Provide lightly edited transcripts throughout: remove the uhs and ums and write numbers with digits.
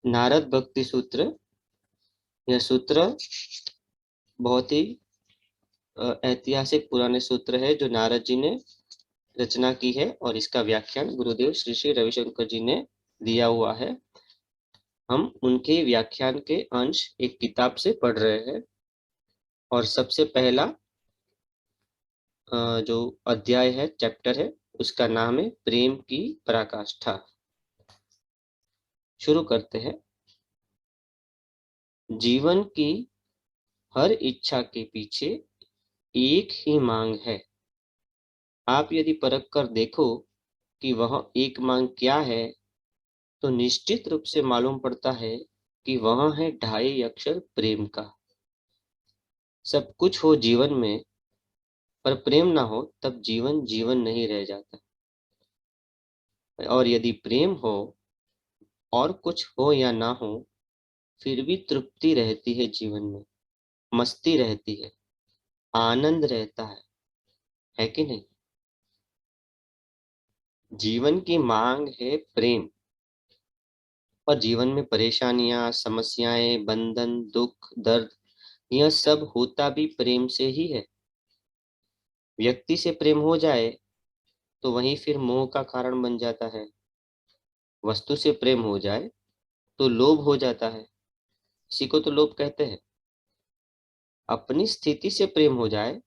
नारद भक्ति सूत्र। यह सूत्र बहुत ही ऐतिहासिक पुराने सूत्र है जो नारद जी ने रचना की है और इसका व्याख्यान गुरुदेव श्री श्री रविशंकर जी ने दिया हुआ है। हम उनके व्याख्यान के अंश एक किताब से पढ़ रहे हैं और सबसे पहला जो अध्याय है, चैप्टर है, उसका नाम है प्रेम की पराकाष्ठा। शुरू करते हैं। जीवन की हर इच्छा के पीछे एक ही मांग है। आप यदि परख कर देखो कि वह एक मांग क्या है तो निश्चित रूप से मालूम पड़ता है कि वह है ढाई अक्षर प्रेम का। सब कुछ हो जीवन में पर प्रेम ना हो तब जीवन जीवन नहीं रह जाता। और यदि प्रेम हो और कुछ हो या ना हो फिर भी तृप्ति रहती है जीवन में, मस्ती रहती है, आनंद रहता है कि नहीं? जीवन की मांग है प्रेम। और जीवन में परेशानियां, समस्याएं, बंधन, दुख, दर्द, यह सब होता भी प्रेम से ही है। व्यक्ति से प्रेम हो जाए तो वही फिर मोह का कारण बन जाता है। वस्तु से प्रेम हो जाए तो लोभ हो जाता है। इसी को तो लोभ कहते हैं। अपनी स्थिति से प्रेम हो जाए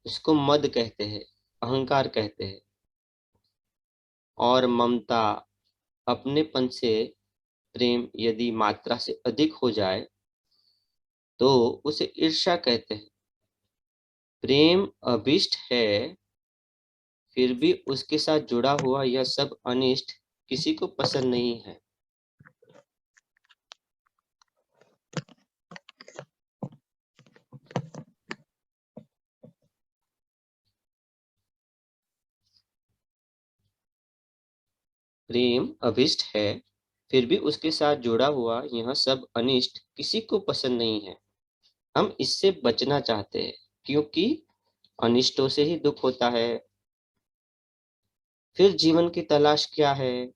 उसको मद कहते हैं, अहंकार कहते हैं। और ममता, अपनेपन से प्रेम यदि मात्रा से अधिक हो जाए तो उसे ईर्ष्या कहते हैं। प्रेम अभिष्ट है फिर भी उसके साथ जुड़ा हुआ यह सब अनिष्ट किसी को पसंद नहीं है। प्रेम अभिष्ट है फिर भी उसके साथ जुड़ा हुआ यह सब अनिष्ट किसी को पसंद नहीं है। हम इससे बचना चाहते हैं क्योंकि अनिष्टों से ही दुख होता है। फिर जीवन की तलाश क्या है?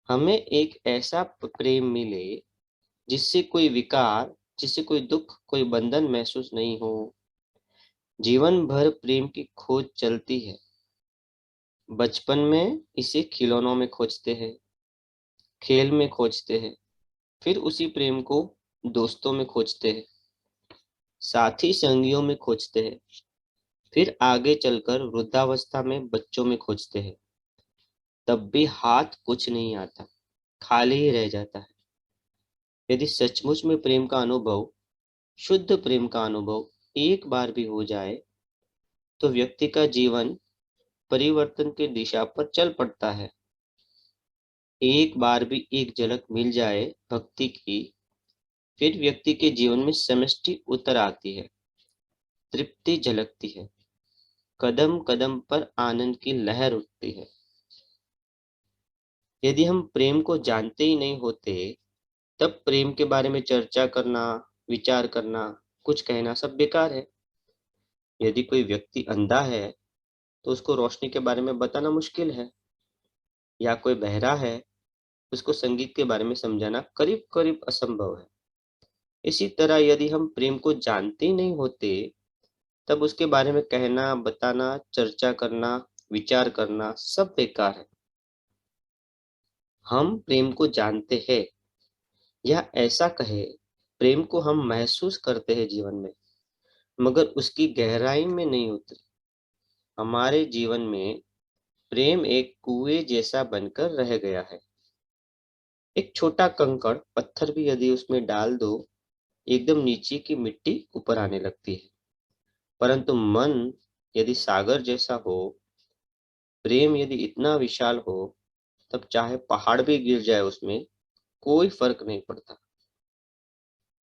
हमें एक ऐसा प्रेम मिले जिससे कोई विकार, जिससे कोई दुख, कोई बंधन महसूस नहीं हो। जीवन भर प्रेम की खोज चलती है। बचपन में इसे खिलौनों में खोजते हैं, खेल में खोजते हैं, फिर उसी प्रेम को दोस्तों में खोजते हैं, साथी संगियों में खोजते हैं, फिर आगे चलकर वृद्धावस्था में बच्चों में खोजते हैं। तब भी हाथ कुछ नहीं आता, खाली ही रह जाता है। यदि सचमुच में प्रेम का अनुभव, शुद्ध प्रेम का अनुभव एक बार भी हो जाए तो व्यक्ति का जीवन परिवर्तन की दिशा पर चल पड़ता है। एक बार भी एक झलक मिल जाए भक्ति की फिर व्यक्ति के जीवन में समष्टि उतर आती है, तृप्ति झलकती है, कदम कदम पर आनंद की लहर उठती है। यदि हम प्रेम को जानते ही नहीं होते तब प्रेम के बारे में चर्चा करना, विचार करना, कुछ कहना सब बेकार है। यदि कोई व्यक्ति अंधा है तो उसको रोशनी के बारे में बताना मुश्किल है, या कोई बहरा है उसको संगीत के बारे में समझाना करीब करीब असंभव है। इसी तरह यदि हम प्रेम को जानते ही नहीं होते तब उसके बारे में कहना, बताना, चर्चा करना, विचार करना सब बेकार है। हम प्रेम को जानते हैं, या ऐसा कहे प्रेम को हम महसूस करते हैं जीवन में, मगर उसकी गहराई में नहीं उतरे। हमारे जीवन में प्रेम एक कुएं जैसा बनकर रह गया है। एक छोटा कंकड़ पत्थर भी यदि उसमें डाल दो एकदम नीचे की मिट्टी ऊपर आने लगती है। परंतु मन यदि सागर जैसा हो, प्रेम यदि इतना विशाल हो, तब चाहे पहाड़ भी गिर जाए उसमें कोई फर्क नहीं पड़ता।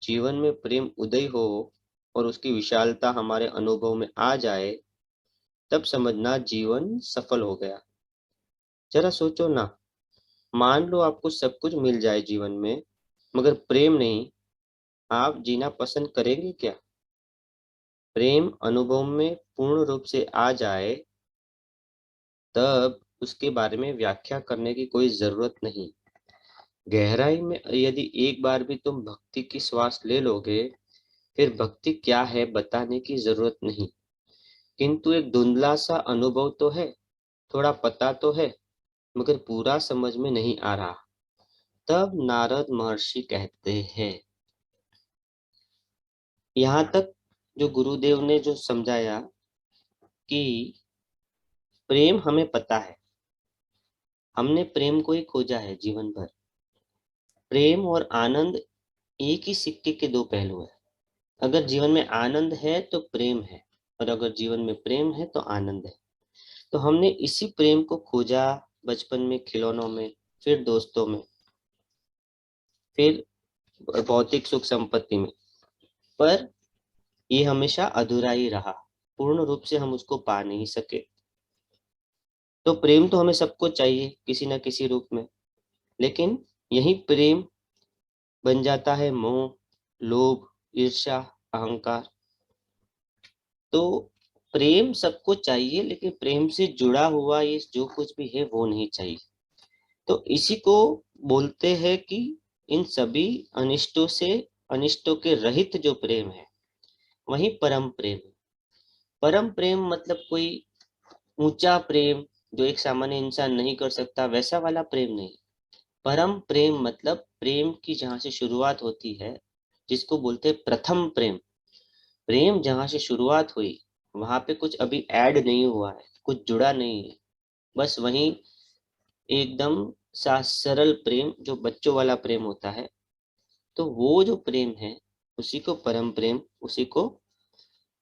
जीवन में प्रेम उदय हो और उसकी विशालता हमारे अनुभव में आ जाए तब समझना जीवन सफल हो गया। जरा सोचो ना, मान लो आपको सब कुछ मिल जाए जीवन में मगर प्रेम नहीं, आप जीना पसंद करेंगे क्या? प्रेम अनुभव में पूर्ण रूप से आ जाए तब उसके बारे में व्याख्या करने की कोई जरूरत नहीं। गहराई में यदि एक बार भी तुम भक्ति की श्वास ले लोगे, फिर भक्ति क्या है बताने की जरूरत नहीं, किंतु एक धुंधला सा अनुभव तो है, थोड़ा पता तो है, मगर पूरा समझ में नहीं आ रहा। तब नारद महर्षि कहते हैं, यहाँ तक जो गुरुदेव ने जो समझाया कि प्रेम हमें पता है, हमने प्रेम को ही खोजा है जीवन भर। प्रेम और आनंद एक ही सिक्के के दो पहलू है। अगर जीवन में आनंद है तो प्रेम है, और अगर जीवन में प्रेम है तो आनंद है। तो हमने इसी प्रेम को खोजा बचपन में खिलौनों में, फिर दोस्तों में, फिर भौतिक सुख संपत्ति में, पर ये हमेशा अधूरा ही रहा, पूर्ण रूप से हम उसको पा नहीं सके। तो प्रेम तो हमें सबको चाहिए किसी ना किसी रूप में, लेकिन यही प्रेम बन जाता है मोह, लोभ, ईर्ष्या, अहंकार। तो प्रेम सबको चाहिए, लेकिन प्रेम से जुड़ा हुआ ये जो कुछ भी है वो नहीं चाहिए। तो इसी को बोलते हैं कि इन सभी अनिष्टों से, अनिष्टों के रहित जो प्रेम है वही परम प्रेम है। परम प्रेम मतलब कोई ऊंचा प्रेम जो एक सामान्य इंसान नहीं कर सकता, वैसा वाला प्रेम नहीं। परम प्रेम मतलब प्रेम की जहाँ से शुरुआत होती है, जिसको बोलते हैं प्रथम प्रेम। प्रेम जहाँ से शुरुआत हुई वहां पे कुछ अभी ऐड नहीं हुआ है, कुछ जुड़ा नहीं है, बस वही एकदम सा सरल प्रेम जो बच्चों वाला प्रेम होता है। तो वो जो प्रेम है उसी को परम प्रेम, उसी को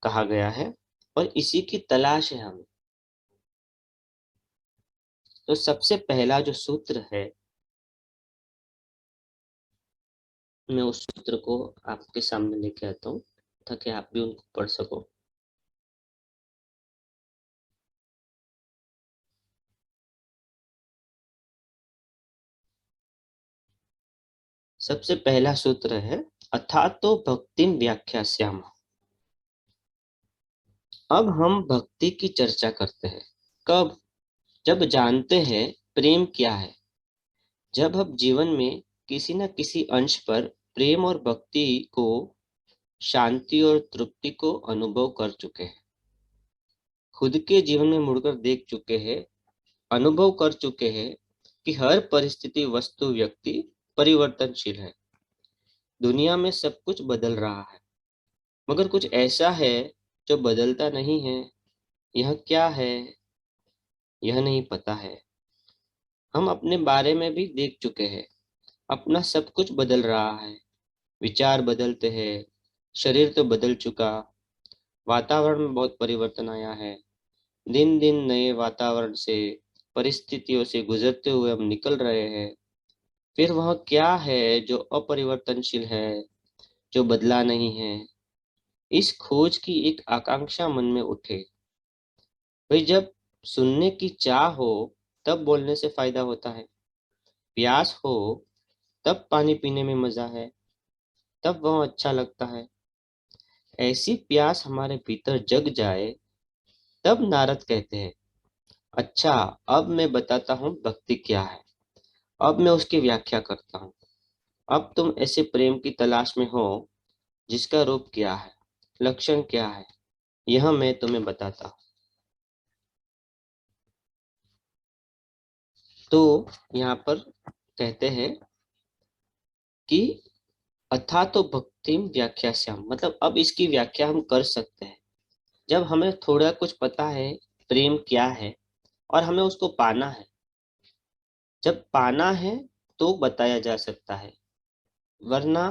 कहा गया है, और इसी की तलाश है हमें। तो सबसे पहला जो सूत्र है, मैं उस सूत्र को आपके सामने लेके आता हूँ ताकि आप भी उनको पढ़ सको। सबसे पहला सूत्र है, अथा तो भक्तिम व्याख्यास्याम। अब हम भक्ति की चर्चा करते हैं। कब? जब जानते हैं प्रेम क्या है, जब हम जीवन में किसी न किसी अंश पर प्रेम और भक्ति को, शांति और तृप्ति को अनुभव कर चुके हैं, खुद के जीवन में मुड़कर देख चुके हैं, अनुभव कर चुके हैं कि हर परिस्थिति, वस्तु, व्यक्ति परिवर्तनशील है। दुनिया में सब कुछ बदल रहा है, मगर कुछ ऐसा है जो बदलता नहीं है। यह क्या है, यह नहीं पता है। हम अपने बारे में भी देख चुके हैं, अपना सब कुछ बदल रहा है। विचार बदलते हैं, शरीर तो बदल चुका, वातावरण में बहुत परिवर्तन आया है। दिन दिन नए वातावरण से, परिस्थितियों से गुजरते हुए हम निकल रहे हैं। फिर वह क्या है जो अपरिवर्तनशील है, जो बदला नहीं है? इस खोज की एक आकांक्षा मन में उठे। भाई, जब सुनने की चाह हो तब बोलने से फायदा होता है, प्यास हो तब पानी पीने में मजा है, तब वह अच्छा लगता है। ऐसी प्यास हमारे भीतर जग जाए, तब नारद कहते हैं, अच्छा, अब मैं बताता हूँ भक्ति क्या है। अब मैं उसकी व्याख्या करता हूँ। अब तुम ऐसे प्रेम की तलाश में हो जिसका रूप क्या है, लक्षण क्या है, यह मैं तुम्हें बताता हूँ। तो यहाँ पर कहते हैं कि अथा तो भक्ति व्याख्यास्याम, मतलब अब इसकी व्याख्या हम कर सकते हैं। जब हमें थोड़ा कुछ पता है प्रेम क्या है और हमें उसको पाना है, जब पाना है तो बताया जा सकता है, वरना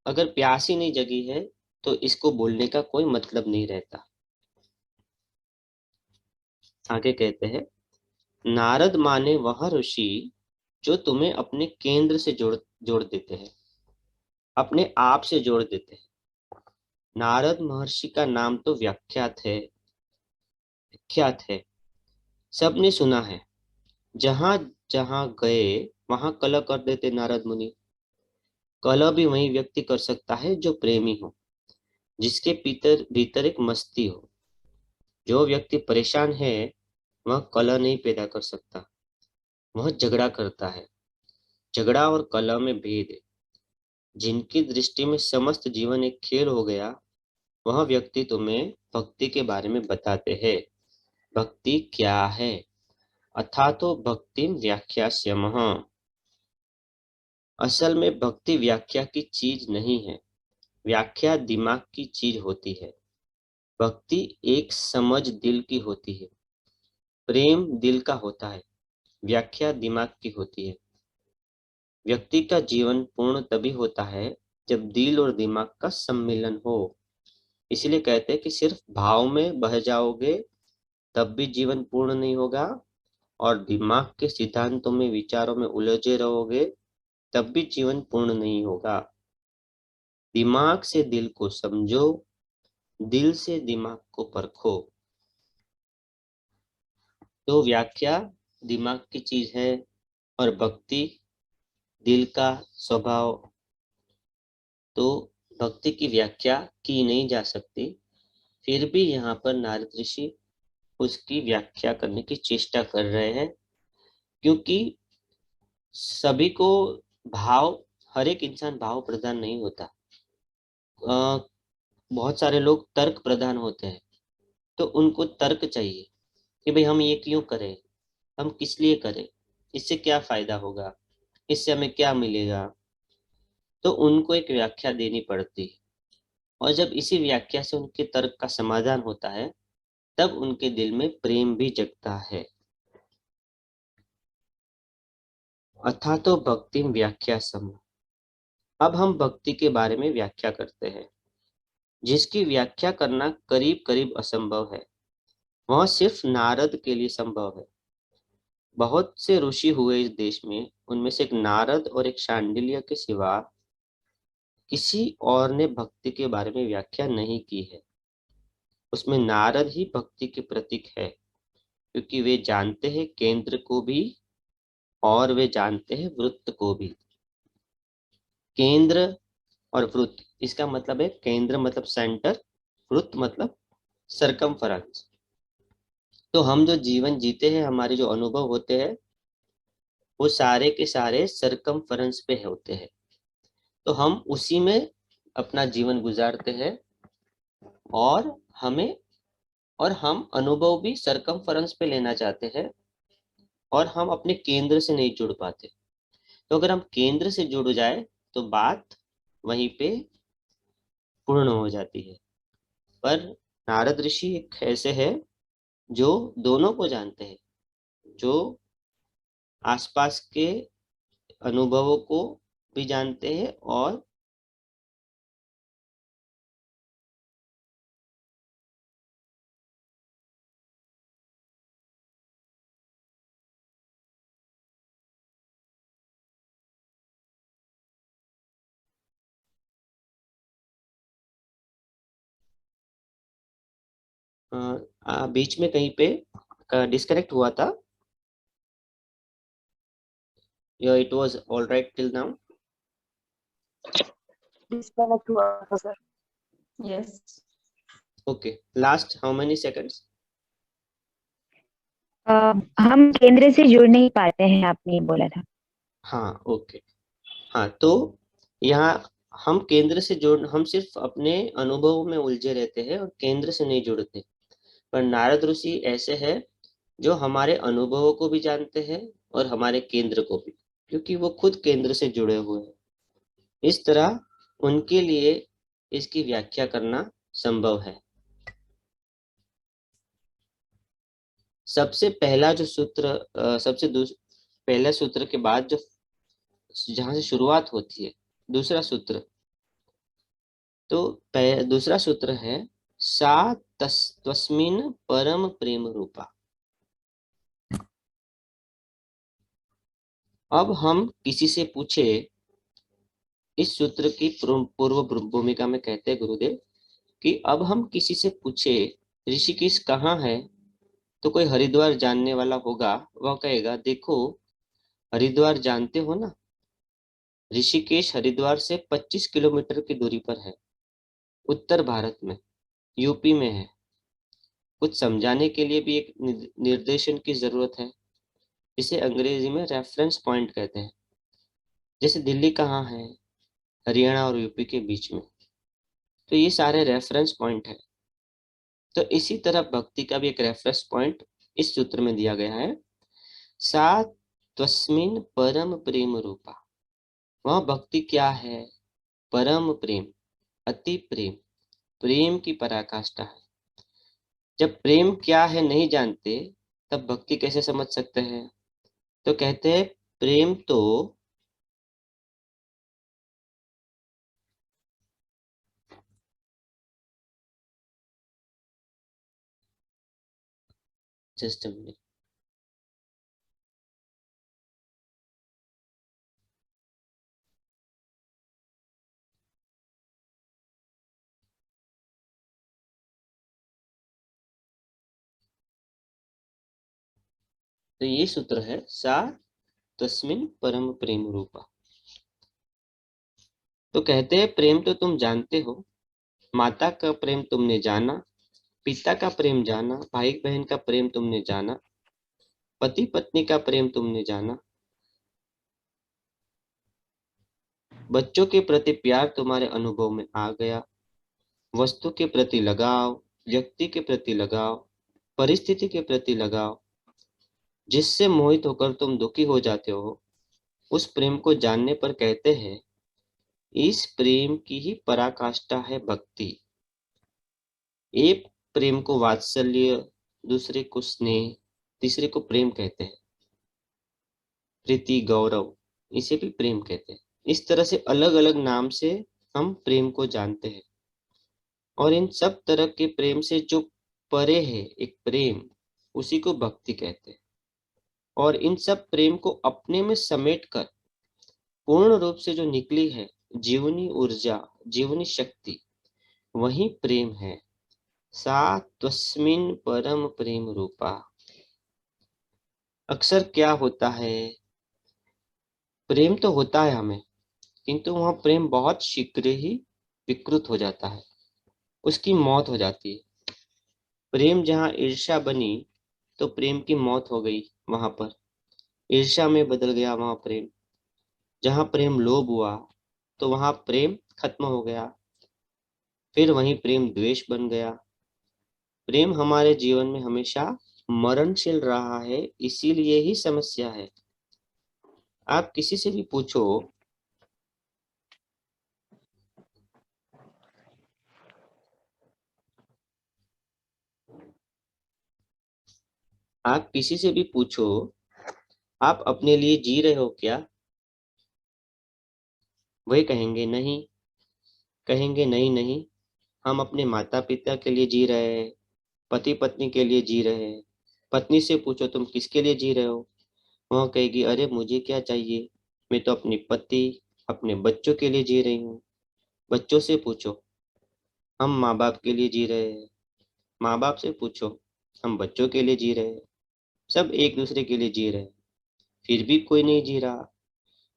अगर प्यास ही नहीं जगी है तो इसको बोलने का कोई मतलब नहीं रहता। आगे कहते हैं, नारद माने वह ऋषि जो तुम्हें अपने केंद्र से जोड़ जोड़ देते हैं, अपने आप से जोड़ देते हैं। नारद महर्षि का नाम तो व्याख्यात है, विख्यात है, सबने सुना है। जहां जहां गए वहां कलह कर देते नारद मुनि। कलह भी वही व्यक्ति कर सकता है जो प्रेमी हो, जिसके भीतर भीतर एक मस्ती हो। जो व्यक्ति परेशान है, वह कलह नहीं पैदा कर सकता, वह झगड़ा करता है। झगड़ा और कलह में भेद है। जिनकी दृष्टि में समस्त जीवन एक खेल हो गया, वह व्यक्ति तुम्हें भक्ति के बारे में बताते हैं। भक्ति क्या है? अथातो भक्तिम व्याख्यास्यमः। असल में भक्ति व्याख्या की चीज नहीं है, व्याख्या दिमाग की चीज होती है। भक्ति एक समझ दिल की होती है, प्रेम दिल का होता है, व्याख्या दिमाग की होती है। व्यक्ति का जीवन पूर्ण तभी होता है जब दिल और दिमाग का सम्मिलन हो। इसलिए कहते हैं कि सिर्फ भाव में बह जाओगे तब भी जीवन पूर्ण नहीं होगा, और दिमाग के सिद्धांतों में विचारों में उलझे रहोगे तब भी जीवन पूर्ण नहीं होगा। दिमाग से दिल को समझो, दिल से दिमाग को परखो। तो व्याख्या दिमाग की चीज है और भक्ति दिल का स्वभाव। तो भक्ति की व्याख्या की नहीं जा सकती, फिर भी यहाँ पर नारद ऋषि उसकी व्याख्या करने की चेष्टा कर रहे हैं, क्योंकि सभी को भाव, हर एक इंसान भाव प्रधान नहीं होता। बहुत सारे लोग तर्क प्रधान होते हैं, तो उनको तर्क चाहिए कि भाई हम ये क्यों करें, हम किस लिए करें, इससे क्या फायदा होगा, इससे हमें क्या मिलेगा। तो उनको एक व्याख्या देनी पड़ती है, और जब इसी व्याख्या से उनके तर्क का समाधान होता है तब उनके दिल में प्रेम भी जगता है। अथा तो भक्ति व्याख्या सम। अब हम भक्ति के बारे में व्याख्या करते हैं, जिसकी व्याख्या करना करीब करीब असंभव है, वह सिर्फ नारद के लिए संभव है। बहुत से ऋषि हुए इस देश में, उनमें से एक नारद और एक शांडिल्य के सिवा किसी और ने भक्ति के बारे में व्याख्या नहीं की है। उसमें नारद ही भक्ति के प्रतीक है, क्योंकि वे जानते हैं केंद्र को भी और वे जानते हैं वृत्त को भी। केंद्र और वृत्त, इसका मतलब है केंद्र मतलब सेंटर, वृत्त मतलब सरकमफेरेंस। तो हम जो जीवन जीते हैं, हमारे जो अनुभव होते हैं, वो सारे के सारे सरकमफेरेंस पे होते हैं। तो हम उसी में अपना जीवन गुजारते हैं, और हमें, और हम अनुभव भी सरकमफेरेंस पे लेना चाहते हैं, और हम अपने केंद्र से नहीं जुड़ पाते। तो अगर हम केंद्र से जुड़ जाए तो बात वहीं पे पूर्ण हो जाती है। पर नारद ऋषि एक ऐसे है जो दोनों को जानते हैं, जो आसपास के अनुभवों को भी जानते हैं, और बीच में कहीं पे डिस्कनेक्ट हुआ था, या it was all right till now? Disconnect हुआ था sir. Yes. Okay, last how many seconds? हम केंद्र से जुड़ नहीं पाते हैं, आपने बोला था। हाँ, ओके। हाँ, तो यहाँ हम केंद्र से जुड़, हम सिर्फ अपने अनुभव में उलझे रहते हैं और केंद्र से नहीं जुड़ते। पर नारद ऋषि ऐसे हैं जो हमारे अनुभवों को भी जानते हैं और हमारे केंद्र को भी, क्योंकि वो खुद केंद्र से जुड़े हुए हैं। इस तरह उनके लिए इसकी व्याख्या करना संभव है। सबसे पहला जो सूत्र, पहले सूत्र के बाद जो, जहां से शुरुआत होती है, दूसरा सूत्र, तो दूसरा सूत्र है सा तस्मिन् परम प्रेम रूपा। अब हम किसी से पूछे, इस सूत्र की पूर्व भूमिका में कहते हैं गुरुदेव कि अब हम किसी से पूछे ऋषिकेश कहाँ है, तो कोई हरिद्वार जानने वाला होगा, वह कहेगा देखो हरिद्वार जानते हो ना, ऋषिकेश हरिद्वार से 25 किलोमीटर की दूरी पर है, उत्तर भारत में, यूपी में है। कुछ समझाने के लिए भी एक निर्देशन की जरूरत है, इसे अंग्रेजी में रेफरेंस पॉइंट कहते हैं। जैसे दिल्ली कहाँ है, हरियाणा और यूपी के बीच में, तो ये सारे रेफरेंस पॉइंट है। तो इसी तरह भक्ति का भी एक रेफरेंस पॉइंट इस सूत्र में दिया गया है, सा त्वस्मिन् परम प्रेम रूपा। वह भक्ति क्या है? परम प्रेम, अति प्रेम, प्रेम की पराकाष्ठा है। जब प्रेम क्या है नहीं जानते, तब भक्ति कैसे समझ सकते हैं? तो कहते हैं प्रेम तो जस्ट अ मिनट। तो ये सूत्र है, सा तस्मिन् परम प्रेम रूपा। तो कहते हैं प्रेम तो तुम जानते हो, माता का प्रेम तुमने जाना, पिता का प्रेम जाना, भाई बहन का प्रेम तुमने जाना, पति पत्नी का प्रेम तुमने जाना, बच्चों के प्रति प्यार तुम्हारे अनुभव में आ गया, वस्तु के प्रति लगाव, व्यक्ति के प्रति लगाव, परिस्थिति के प्रति लगाव, जिससे मोहित होकर तुम दुखी हो जाते हो, उस प्रेम को जानने पर कहते हैं इस प्रेम की ही पराकाष्ठा है भक्ति। एक प्रेम को वात्सल्य, दूसरे को स्नेह, तीसरे को प्रेम कहते हैं, प्रीति, गौरव, इसे भी प्रेम कहते हैं। इस तरह से अलग अलग नाम से हम प्रेम को जानते हैं, और इन सब तरह के प्रेम से जो परे है एक प्रेम, उसी को भक्ति कहते हैं। और इन सब प्रेम को अपने में समेट कर पूर्ण रूप से जो निकली है जीवनी ऊर्जा, जीवनी शक्ति, वही प्रेम है, सा त्वस्मिन् परम प्रेम रूपा। अक्सर क्या होता है, प्रेम तो होता है हमें, किंतु वह प्रेम बहुत शीघ्र ही विकृत हो जाता है, उसकी मौत हो जाती है। प्रेम जहाँ ईर्ष्या बनी, तो प्रेम की मौत हो गई, वहां पर ईर्ष्या में बदल गया वहां प्रेम। जहाँ प्रेम लोभ हुआ, तो वहां प्रेम खत्म हो गया, फिर वहीं प्रेम द्वेष बन गया। प्रेम हमारे जीवन में हमेशा मरणशील रहा है, इसीलिए ही समस्या है। आप किसी से भी पूछो, आप किसी से भी पूछो आप अपने लिए जी रहे हो क्या, वही कहेंगे नहीं, कहेंगे नहीं नहीं, हम अपने माता पिता के लिए जी रहे हैं, पति पत्नी के लिए जी रहे हैं। पत्नी से पूछो तुम किसके लिए जी रहे हो, वह कहेगी अरे मुझे क्या चाहिए, मैं तो अपनी पति, अपने बच्चों के लिए जी रही हूँ। बच्चों से पूछो, हम माँ बाप के लिए जी रहे हैं। माँ बाप से पूछो, हम बच्चों के लिए जी रहे हैं। सब एक दूसरे के लिए जी रहे हैं, फिर भी कोई नहीं जी रहा।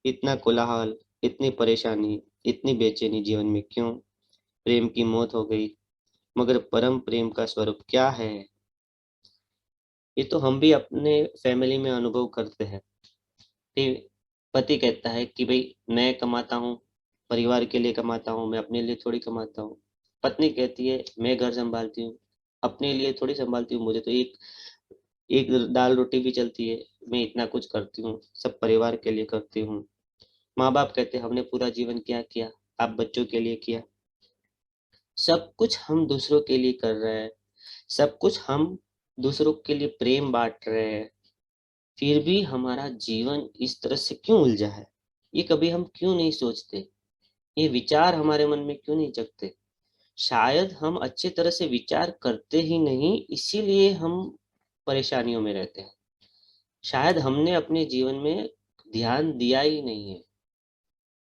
इतना कोलाहल, इतनी परेशानी, इतनी बेचैनी जीवन में क्यों? प्रेम की मौत हो गई। मगर परम प्रेम का स्वरूप क्या है? ये तो हम भी अपने फैमिली में अनुभव करते हैं कि पति कहता है कि भाई मैं कमाता हूँ, परिवार के लिए कमाता हूँ, मैं अपने लिए थोड़ी कमाता हूँ। पत्नी कहती है मैं घर संभालती हूँ, अपने लिए थोड़ी संभालती हूँ, मुझे तो एक एक दाल रोटी भी चलती है, मैं इतना कुछ करती हूँ, सब परिवार के लिए करती हूँ। माँ बाप कहते हैं हमने पूरा जीवन क्या किया, आप बच्चों के लिए किया। सब कुछ हम दूसरों के लिए कर रहे हैं, सब कुछ हम दूसरों के लिए प्रेम बांट रहे हैं, फिर भी हमारा जीवन इस तरह से क्यों उलझा है? ये कभी हम क्यों नहीं सोचते? ये विचार हमारे मन में क्यों नहीं जगते? शायद हम अच्छे तरह से विचार करते ही नहीं, इसीलिए हम परेशानियों में रहते हैं। शायद हमने अपने जीवन में ध्यान दिया ही नहीं है,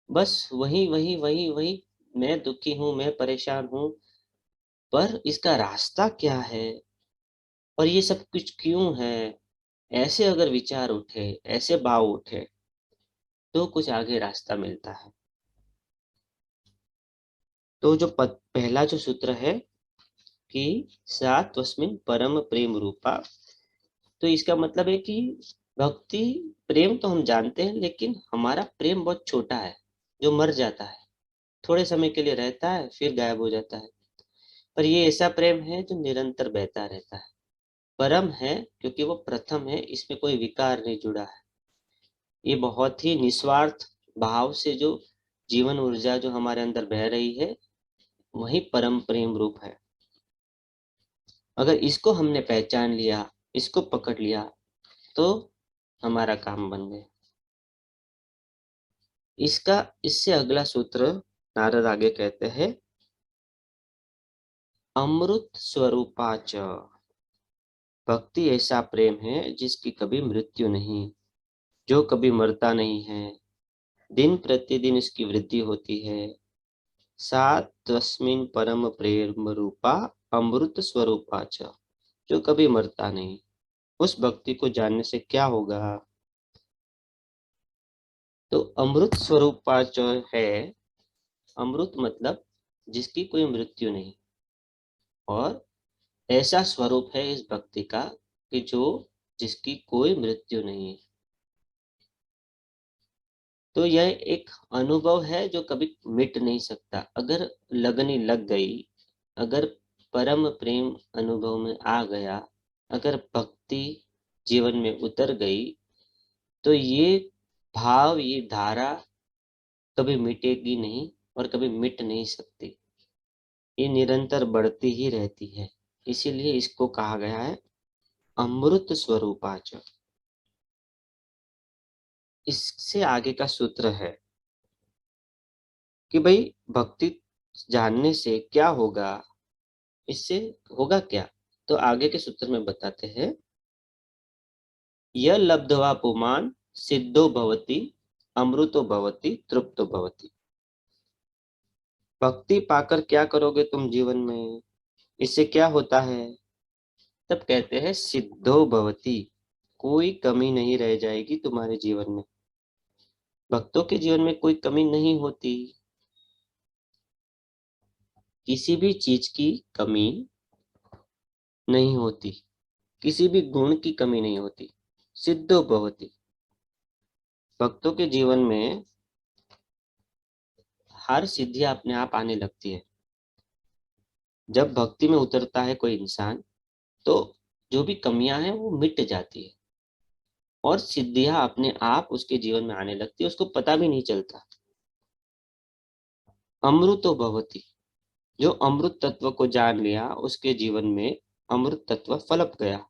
बस वही वही वही वही, मैं दुखी हूँ, मैं परेशान हूँ, पर इसका रास्ता क्या है, और ये सब कुछ क्यों है? ऐसे अगर विचार उठे, ऐसे भाव उठे, तो कुछ आगे रास्ता मिलता है। तो जो पहला जो सूत्र है कि सा तस्मिन् परम प्रेम रूपा, तो इसका मतलब है कि भक्ति प्रेम तो हम जानते हैं, लेकिन हमारा प्रेम बहुत छोटा है, जो मर जाता है, थोड़े समय के लिए रहता है फिर गायब हो जाता है। पर ये ऐसा प्रेम है जो निरंतर बहता रहता है, परम है क्योंकि वो प्रथम है, इसमें कोई विकार नहीं जुड़ा है। ये बहुत ही निस्वार्थ भाव से जो जीवन ऊर्जा जो हमारे अंदर बह रही है, वही परम प्रेम रूप है। अगर इसको हमने पहचान लिया, इसको पकड़ लिया, तो हमारा काम बन गया। इससे अगला सूत्र नारद आगे कहते हैं, अमृत स्वरूपाच। भक्ति ऐसा प्रेम है जिसकी कभी मृत्यु नहीं, जो कभी मरता नहीं है, दिन प्रतिदिन इसकी वृद्धि होती है। सा तस्मिन् परम प्रेम रूपा अमृत स्वरूपाच, जो कभी मरता नहीं। उस भक्ति को जानने से क्या होगा? तो अमृत स्वरूपाच है, अमृत मतलब जिसकी कोई मृत्यु नहीं, और ऐसा स्वरूप है इस भक्ति का कि जो जिसकी कोई मृत्यु नहीं है। तो यह एक अनुभव है जो कभी मिट नहीं सकता। अगर लगनी लग गई, अगर परम प्रेम अनुभव में आ गया, अगर भक्ति जीवन में उतर गई, तो ये भाव, ये धारा कभी मिटेगी नहीं और कभी मिट नहीं सकती। ये निरंतर बढ़ती ही रहती है। इसीलिए इसको कहा गया है अमृत स्वरूपाच। इससे आगे का सूत्र है कि भाई भक्ति जानने से क्या होगा, इससे होगा क्या? तो आगे के सूत्र में बताते हैं, यह लब्ध्वा पुमान सिद्धो भवति अमृतो भवति तृप्तो भवति। भक्ति पाकर क्या करोगे तुम जीवन में, इससे क्या होता है? तब कहते हैं सिद्धो भवति, कोई कमी नहीं रह जाएगी तुम्हारे जीवन में। भक्तों के जीवन में कोई कमी नहीं होती, किसी भी चीज की कमी नहीं होती, किसी भी गुण की कमी नहीं होती। सिद्धो भवति, भक्तों के जीवन में हर सिद्धि अपने आप आने लगती है। जब भक्ति में उतरता है कोई इंसान, तो जो भी कमियां हैं वो मिट जाती है और सिद्धियां अपने आप उसके जीवन में आने लगती है, उसको पता भी नहीं चलता। अमृतो भवति, जो अमृत तत्व को जान लिया उसके जीवन में अमृत तत्व फलप गया।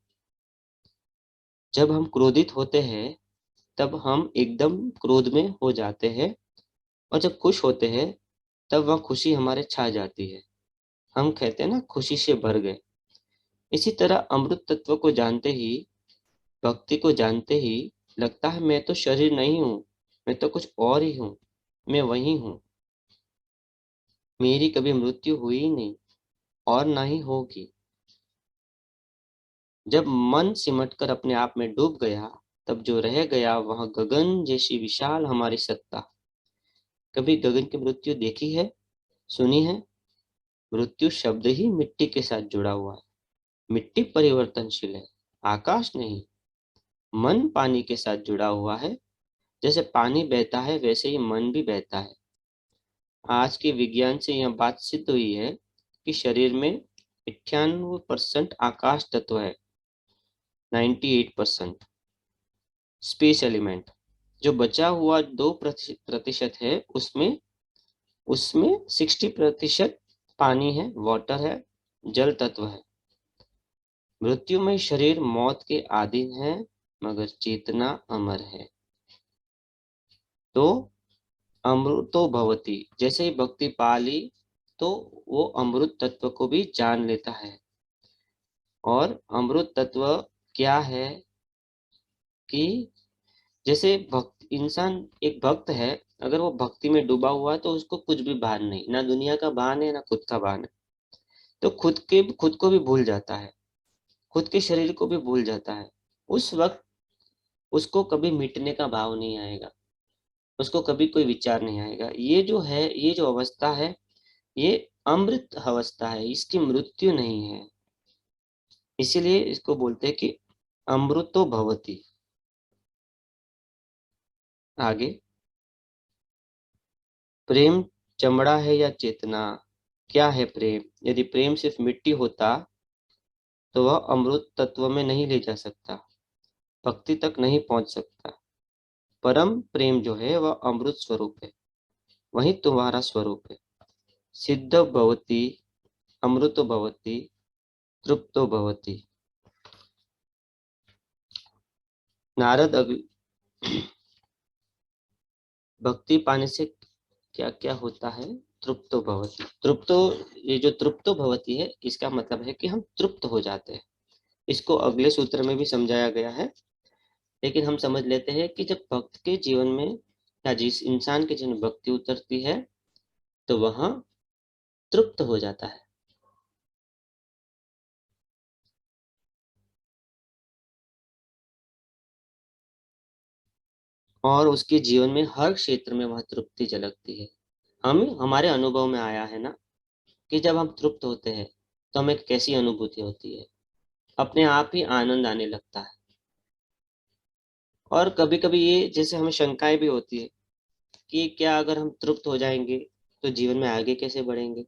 जब हम क्रोधित होते हैं तब हम एकदम क्रोध में हो जाते हैं, और जब खुश होते हैं तब वह खुशी हमारे छा जाती है। हम कहते हैं ना, खुशी से भर गए। इसी तरह अमृत तत्व को जानते ही, भक्ति को जानते ही लगता है मैं तो शरीर नहीं हूँ, मैं तो कुछ और ही हूँ, मैं वही हूँ, मेरी कभी मृत्यु हुई ही नहीं और ना ही होगी। जब मन सिमटकर अपने आप में डूब गया, तब जो रह गया वह गगन जैसी विशाल हमारी सत्ता। कभी गगन की मृत्यु देखी है, सुनी है? मृत्यु शब्द ही मिट्टी के साथ जुड़ा हुआ है। मिट्टी परिवर्तनशील है, आकाश नहीं। मन पानी के साथ जुड़ा हुआ है, जैसे पानी बहता है वैसे ही मन भी बहता है। आज के विज्ञान से यह बात सिद्ध हुई है कि शरीर में 98% आकाश तत्व है, 98% स्पेस एलिमेंट। जो बचा हुआ 2% है, उसमें उसमें 60% पानी है, वाटर है, जल तत्व है। मृत्युमय शरीर मौत के अधीन है, मगर चेतना अमर है। तो अमृतो भवति, जैसे ही भक्ति पा ली तो वो अमृत तत्व को भी जान लेता है। और अमृत तत्व क्या है कि जैसे भक्त इंसान, एक भक्त है, अगर वो भक्ति में डूबा हुआ है तो उसको कुछ भी भान नहीं, ना दुनिया का भान है ना खुद का भान है। तो खुद को भी भूल जाता है, खुद के शरीर को भी भूल जाता है। उस वक्त उसको कभी मिटने का भाव नहीं आएगा, उसको कभी कोई विचार नहीं आएगा। ये जो है, ये जो अवस्था है, ये अमृत अवस्था है, इसकी मृत्यु नहीं है। इसीलिए इसको बोलते हैं कि अमृतो भवति। आगे, प्रेम चमड़ा है या चेतना? क्या है प्रेम? यदि प्रेम सिर्फ मिट्टी होता तो वह अमृत तत्व में नहीं ले जा सकता, भक्ति तक नहीं पहुंच सकता। परम प्रेम जो है वह अमृत स्वरूप है, वही तुम्हारा स्वरूप है। सिद्ध भवति, अमृतो भवति, तृप्तो भवति। नारद भक्ति पाने से क्या क्या होता है? तृप्तो भवति। तृप्तो, ये जो तृप्तो भवति है, इसका मतलब है कि हम तृप्त हो जाते हैं। इसको अगले सूत्र में भी समझाया गया है, लेकिन हम समझ लेते हैं कि जब भक्त के जीवन में या जिस इंसान के जीवन में भक्ति उतरती है तो वह तृप्त हो जाता है। और उसके जीवन में हर क्षेत्र में वह तृप्ति झलकती है। हमारे अनुभव में आया है ना कि जब हम तृप्त होते हैं तो हमें कैसी अनुभूति होती है, अपने आप ही आनंद आने लगता है। और कभी कभी ये जैसे हमें शंकाएं भी होती है कि क्या अगर हम तृप्त हो जाएंगे तो जीवन में आगे कैसे बढ़ेंगे?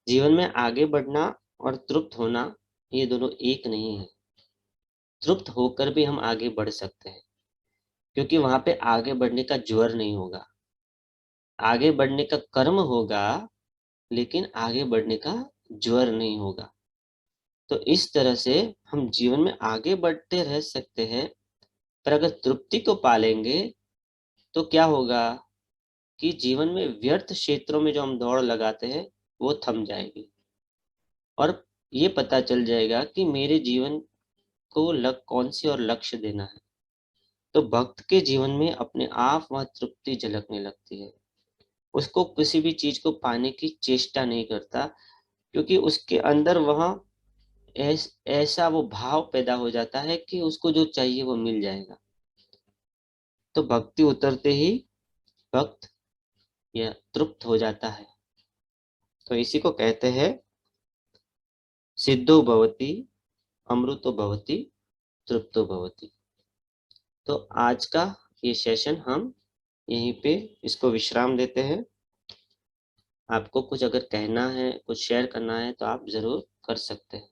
जीवन में आगे बढ़ना और तृप्त होना, ये दोनों एक नहीं है। तृप्त होकर भी हम आगे बढ़ सकते हैं, क्योंकि वहां पे आगे बढ़ने का ज्वर नहीं होगा। आगे बढ़ने का कर्म होगा, लेकिन आगे बढ़ने का ज्वर नहीं होगा। तो इस तरह से हम जीवन में आगे बढ़ते रह सकते हैं, पर अगर तृप्ति को पालेंगे तो क्या होगा कि जीवन में व्यर्थ क्षेत्रों में जो हम दौड़ लगाते हैं वो थम जाएगी, और ये पता चल जाएगा कि मेरे जीवन को कौन सी और लक्ष्य देना है। तो भक्त के जीवन में अपने आप वह तृप्ति झलकने लगती है। उसको किसी भी चीज को पाने की चेष्टा नहीं करता, क्योंकि उसके अंदर वह ऐसा वो भाव पैदा हो जाता है कि उसको जो चाहिए वो मिल जाएगा। तो भक्ति उतरते ही भक्त यह तृप्त हो जाता है। तो इसी को कहते हैं सिद्धो भवति, अमृतो भवति, तृप्तो भवति। तो आज का ये सेशन हम यहीं पे इसको विश्राम देते हैं। आपको कुछ अगर कहना है, कुछ शेयर करना है तो आप जरूर कर सकते हैं।